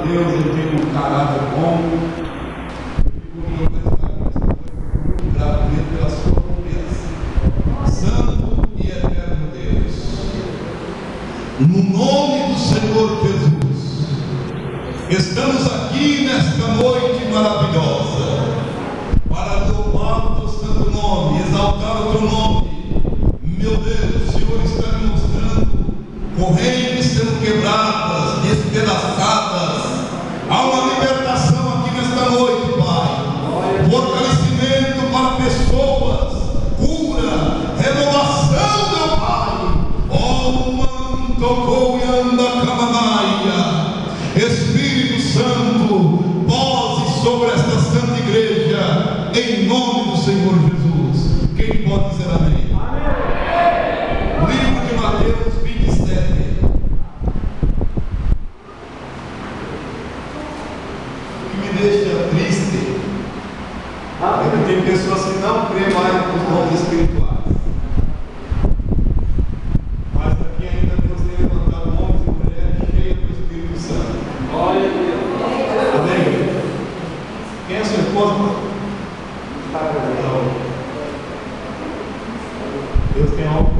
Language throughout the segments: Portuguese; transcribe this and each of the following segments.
Deus, Ele tem um caráter bom. Grato pela sua promessa. Santo e eterno Deus, no nome do Senhor Jesus, estamos aqui nesta noite maravilhosa para louvar o teu santo nome, exaltar o teu nome. Meu Deus, o Senhor está me mostrando correntes sendo quebradas, despedaçadas. Há uma libertação aqui nesta noite, Pai. Fortalecimento para pessoas, cura, renovação, meu Pai. Oh, manto e anda camanaia. Espírito Santo, pose sobre esta santa igreja, em nome do Senhor Jesus. Quem pode dizer amém? Livro de Mateus 27. O que me deixa triste é que tem pessoas que não creem mais nos dons espirituais. Mas aqui ainda Deus tem levantado homens e mulheres cheios do Espírito Santo. Glória a Deus. Amém? Quem é a sua esposa? Deus tem algo.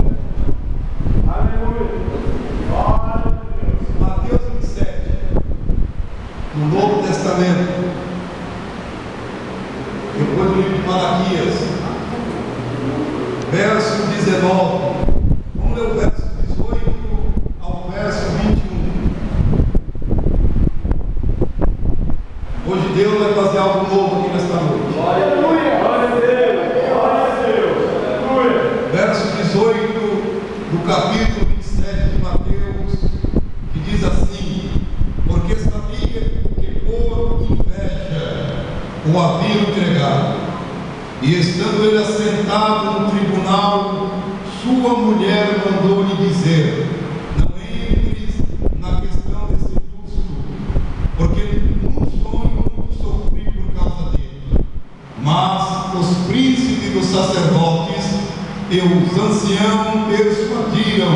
Mateus 27, no Novo Testamento, depois do livro de Malaquias, verso 19. Vamos ler o verso 18 ao verso 21. Hoje Deus vai fazer algo novo aqui nesta noite. Glória a Deus, glória a Deus. Verso 18 do capítulo 27 de Mateus, que diz assim: porque sabia que por inveja o haviam entregado, e estando ele assentado no tribunal, sua mulher mandou-lhe dizer: não entres na questão desse justo, porque num sonho muito sofri por causa dele. Mas os príncipes dos sacerdotes e os anciãos persuadiram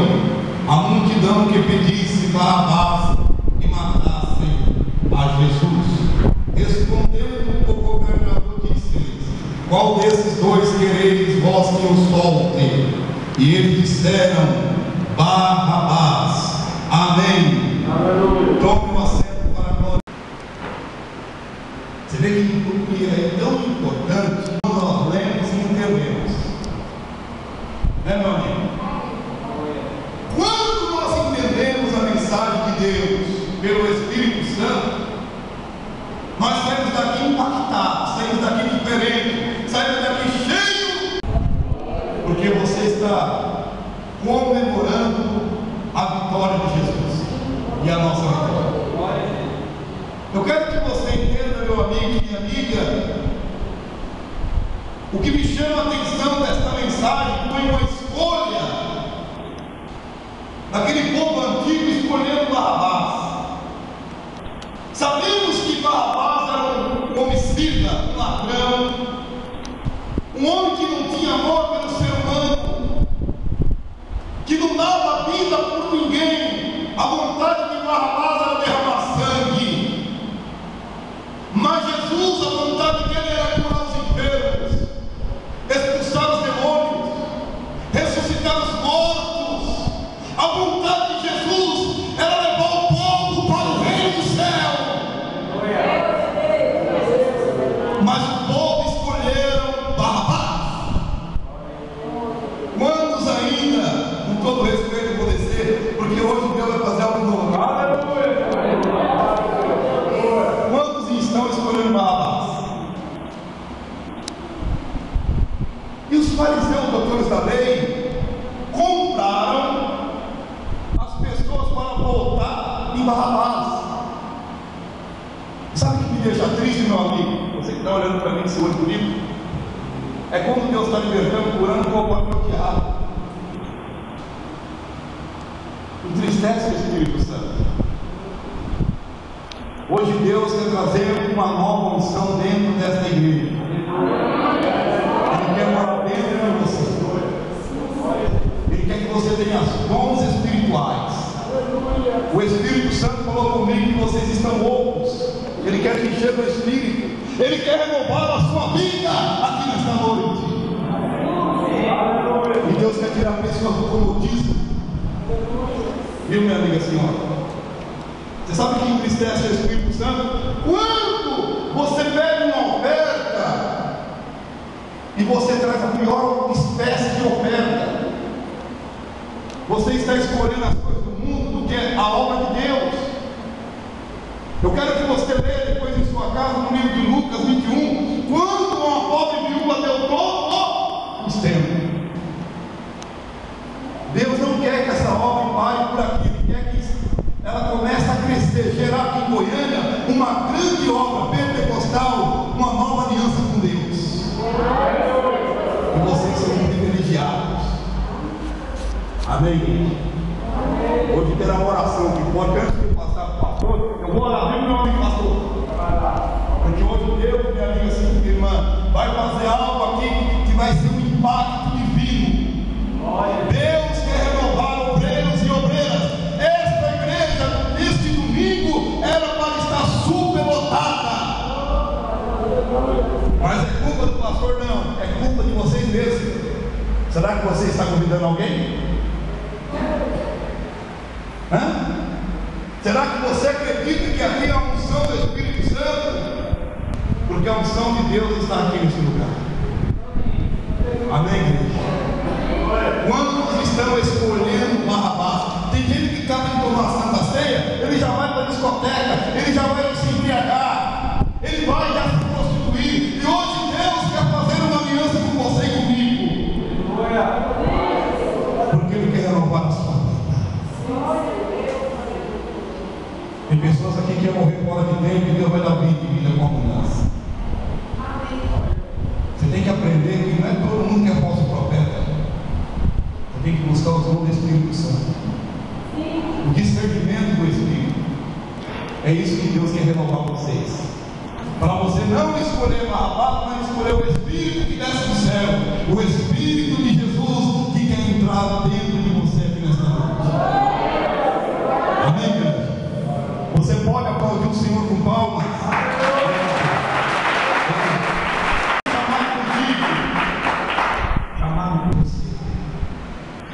a multidão que pedisse Barrabás e matassem a Jesus. Respondendo o governador, disse-lhes: qual desses dois quereis vós que eu solte? E eles disseram: Barrabás. Amém. Tome um assento para a glória. Você vê que é tão importante quando nós lemos e entendemos. Né, meu amigo? Quando nós entendemos a mensagem de Deus pelo Espírito Santo, nós saímos daqui impactados, saímos daqui diferentes, saímos daqui cheios, porque você está comemorando a vitória de Jesus e a nossa vitória. Eu quero que você entenda, meu amigo e minha amiga, o que me chama a atenção desta mensagem foi uma escolha daquele povo antigo escolhendo Barrabás. Sabemos que Barrabás era um homicida, um ladrão, um homem que não tinha amor pelo ser humano, que não dava vida por ninguém. A vontade de Barrabás era derramar sangue, mas Jesus, a vontade dele era curar os enfermos, expulsar os demônios, ressuscitar os mortos. A vontade de Jesus era levar o povo para o reino do céu. Mas o povo escolheram Barrabás. Quantos ainda, com todo respeito, eu vou dizer, porque hoje Deus vai fazer algo novo. Quantos estão escolhendo Barrabás? E os fariseus, doutores da lei, compraram as pessoas para voltar em Barrabás. Sabe o que me deixa triste, meu amigo? Você que está olhando para mim com seu olho bonito, é quando Deus está libertando, curando com o papel de diabo. Entristece o Espírito Santo. Hoje Deus quer trazer uma nova unção dentro desta igreja. Ele quer morar dentro de você. Ele quer que você tenha dons espirituais. O Espírito Santo falou comigo que vocês estão loucos. Ele quer te encher do Espírito. Ele quer renovar a sua vida aqui nesta noite. E Deus quer tirar preço do comodismo. Viu, minha amiga senhora? Você sabe que entristece o Espírito Santo? Quando você pede uma oferta e você traz a pior espécie de oferta, você está escolhendo as coisas do mundo do que a obra de Deus. Eu quero que você leia depois em sua casa, no livro de Lucas 21, quando uma pobre viúva deu todo o extremo. Deus não quer que essa obra pare por aqui, Ele quer que ela comece a crescer, gerar aqui em Goiânia uma grande obra pentecostal, uma nova aliança com Deus. E vocês são privilegiados. Amém? Hoje terá uma oração que pode, antes de eu passar para o pastor, eu vou orar, viu, meu amigo pastor? Porque hoje Deus, minha amiga assim, irmã, vai fazer algo aqui que vai ser um impacto divino. Deus quer renovar obreiros e obreiras. Esta igreja, este domingo, era para estar superlotada. Mas é culpa do pastor? Não, é culpa de vocês mesmos. Será que você está convidando alguém? Hã? Será que você acredita que aqui é a unção do Espírito Santo? Porque a unção de Deus está aqui nesse lugar. Amém, igreja? Quando estão escolhendo Barrabás, tem gente que acaba de tomar a Santa Ceia, ele já vai para a discoteca, ele já vai se embriagar, ele vai já se prostituir. E hoje Deus quer fazer uma aliança com você e comigo. Porque Ele quer renovar a sua vida. Tem pessoas aqui que querem morrer fora de tempo e Deus vai dar vida com abundância. Você tem que aprender que não é todo mundo que é falso profeta. Você tem que buscar os dons do Espírito Santo. O discernimento do Espírito. É isso que Deus quer renovar vocês. Para você não escolher Barrabás, mas escolher o Espírito que desce do céu. O Espírito de Jesus que quer entrar dentro de você aqui nesta noite. Amém, igreja? Você pode aplaudir o Senhor com palmas. Chamado por você.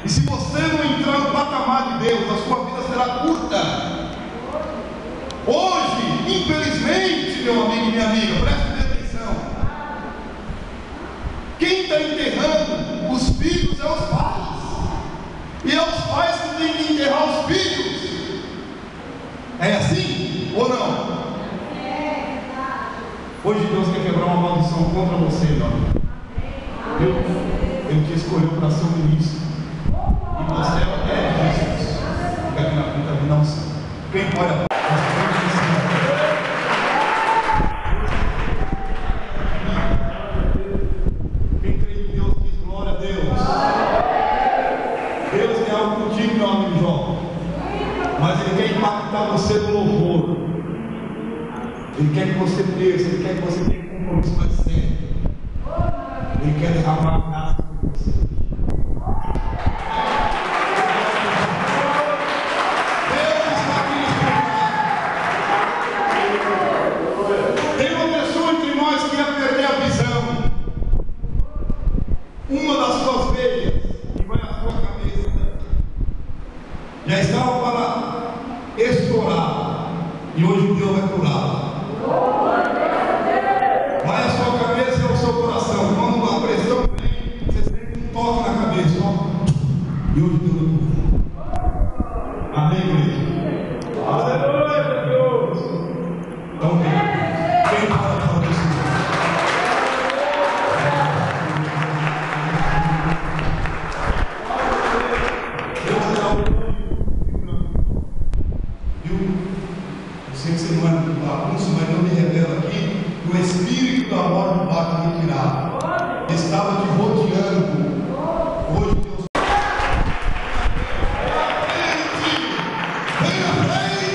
E se você não entrar no patamar de Deus, a sua vida será curta. Hoje, infelizmente, meu amigo e minha amiga, preste atenção. Quem está enterrando os filhos é os pais. E é os pais que têm que enterrar os filhos. É assim ou não? Hoje Deus quer quebrar uma maldição contra você, meu amigo. Ele te escolheu para ser um ministro. E você é Jesus. Fica aqui na frente da unção. Quem pode aplaudir? Quem crê em Deus diz glória a Deus. Deus tem algo contigo, meu amigo João. Mas Ele quer impactar você no louvor. Ele quer que você cresça. Ele quer que você tenha um compromisso mais sério. Ele quer derramar a graça por você. Deus está aqui nesse lugar. Tem uma pessoa entre nós que ia perder a visão. Uma das suas veias que vai à sua cabeça já estava para estourar. E hoje Deus vai curar. Vai a sua cabeça e ao seu coração. Quando a pressão vem, você sente um toque na cabeça. E hoje Deus vai curar. Amém, igreja? Aleluia, Deus. Então, quem fala para isso? Deus é algo. Eu sei que você não é bagunça, mas eu me revelo aqui. O espírito da morte do barco retirado estava te rodeando. Hoje Deus venha à frente,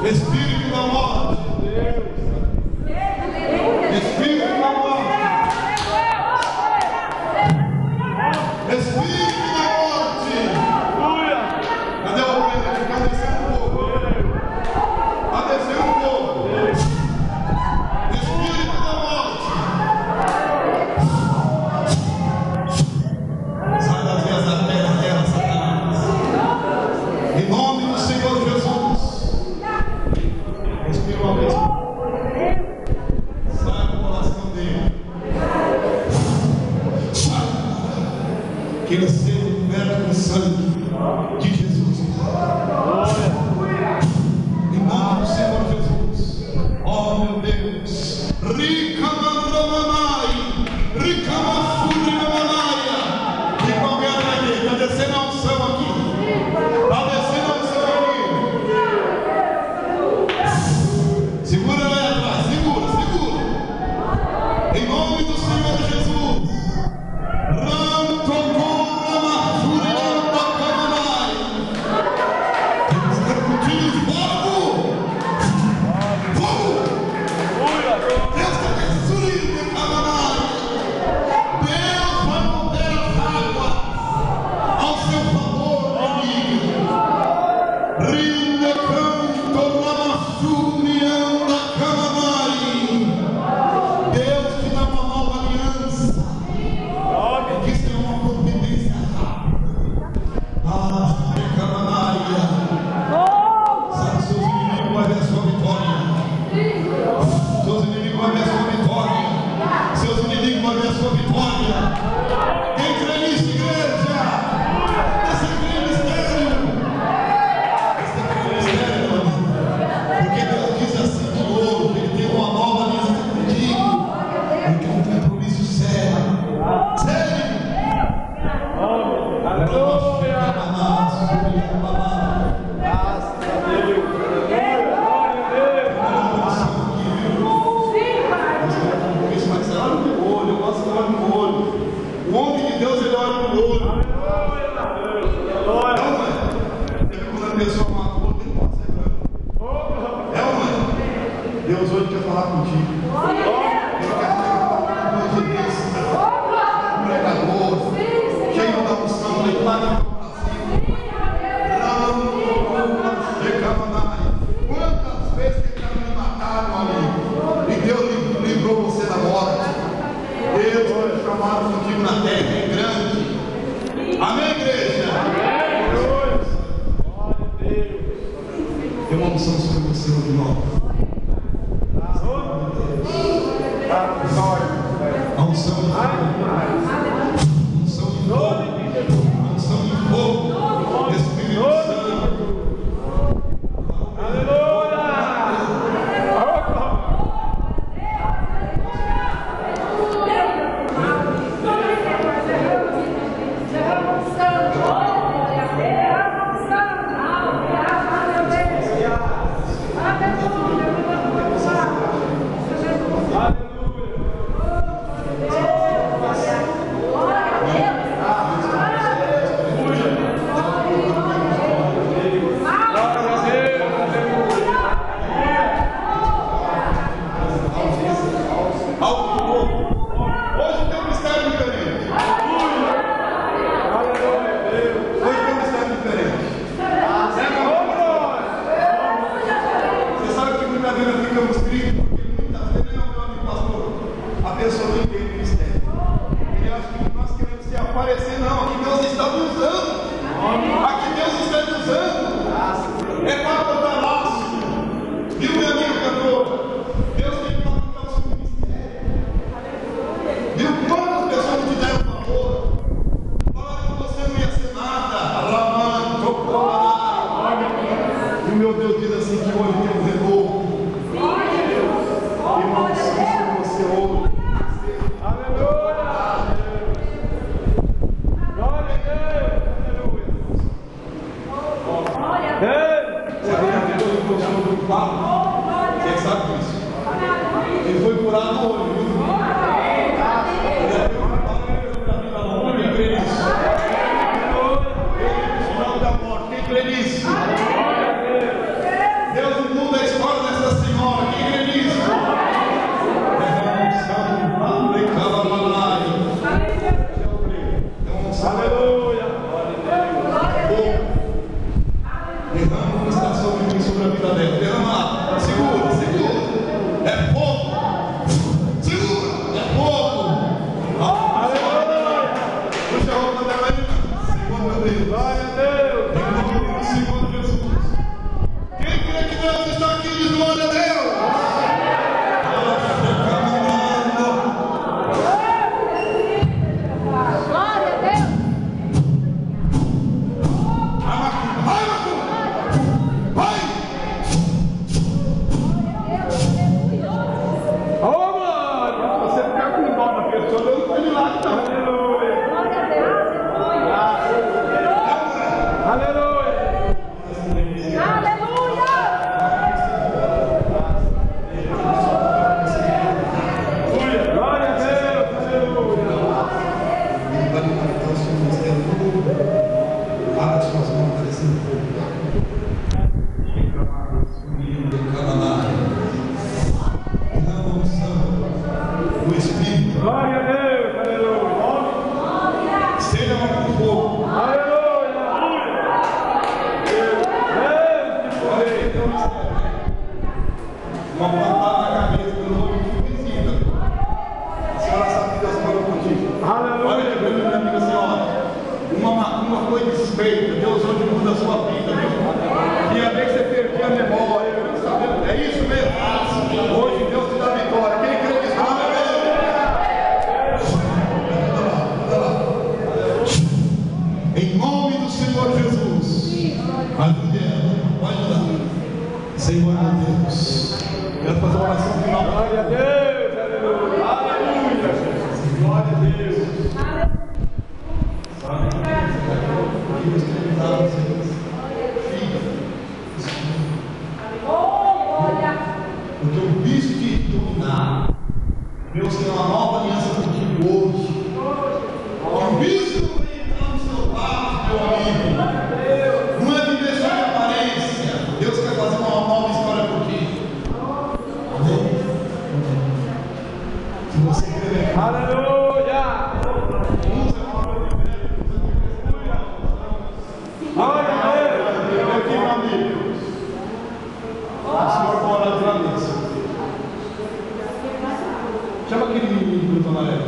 Espírito da morte. Espírito da morte. Espírito da morte. Cadê o ovelha? Cadê descer um pouco? Cadê descer um pouco? Espírito da morte. Sai das vias da terra, Satanás. Em nome do Senhor Jesus. Respira uma vez. Sai do coração dele. Sai. Que ele seja coberto com sangue de Jesus. Em nome do Senhor Jesus. Oh meu Deus. Ricamandramanai. Ricamassurimanai. E qualquer aqui. Está descendo a unção aqui. Está descendo a unção aqui. Segura lá atrás. Segura, segura. Em nome do Senhor Jesus. Deus hoje quer falar contigo. Ele quer falar com o pregador, cheio da unção, levado quantas vezes tentaram me matar, meu amigo, e Deus livrou você da morte. Deus foi chamado contigo na terra, é grande. Amém, igreja? Tem uma unção sobre você hoje, irmão. A unção de fogo, Espírito Santo. Aleluia! Meu Deus diz assim que hoje tem um renovo. Irmãos, isso você ouve. Aleluia! Glória a Deus! Aleluia! Você tem a ver com o chama do Pablo? Quem sabe disso? Ele foi curado no olho, viu? Quem crê nisso? Quem crê nisso? Deus inunda a Deus está aqui, diz glória a Deus. Uma pancada na cabeça do nome de visita. A senhora sabe que Deus falou contigo. Olha que minha amiga, a senhora. Uma coisa desfeita. Deus hoje muda a sua vida, viu? E a vez que você perdia a memória, é isso mesmo. Hoje Deus te dá vitória. Quem crê que está na em nome do Senhor Jesus. Aleluia. Pode lá. Senhor meu Deus. Quero fazer uma oração final. Glória a Deus, aleluia, aleluia, glória a Deus. Porque o vício de dominar, Deus tem uma nova aliança contigo hoje. O vício não vai entrar no seu lado, meu amigo. Não é viver só de aparência. Deus quer fazer uma nova história contigo. Se você crer, aleluia! Usa a palavra de Deus, glória a Deus! Aqui, meu amigo. O Senhor mora na mesa. Chama aquele menino do amarelo.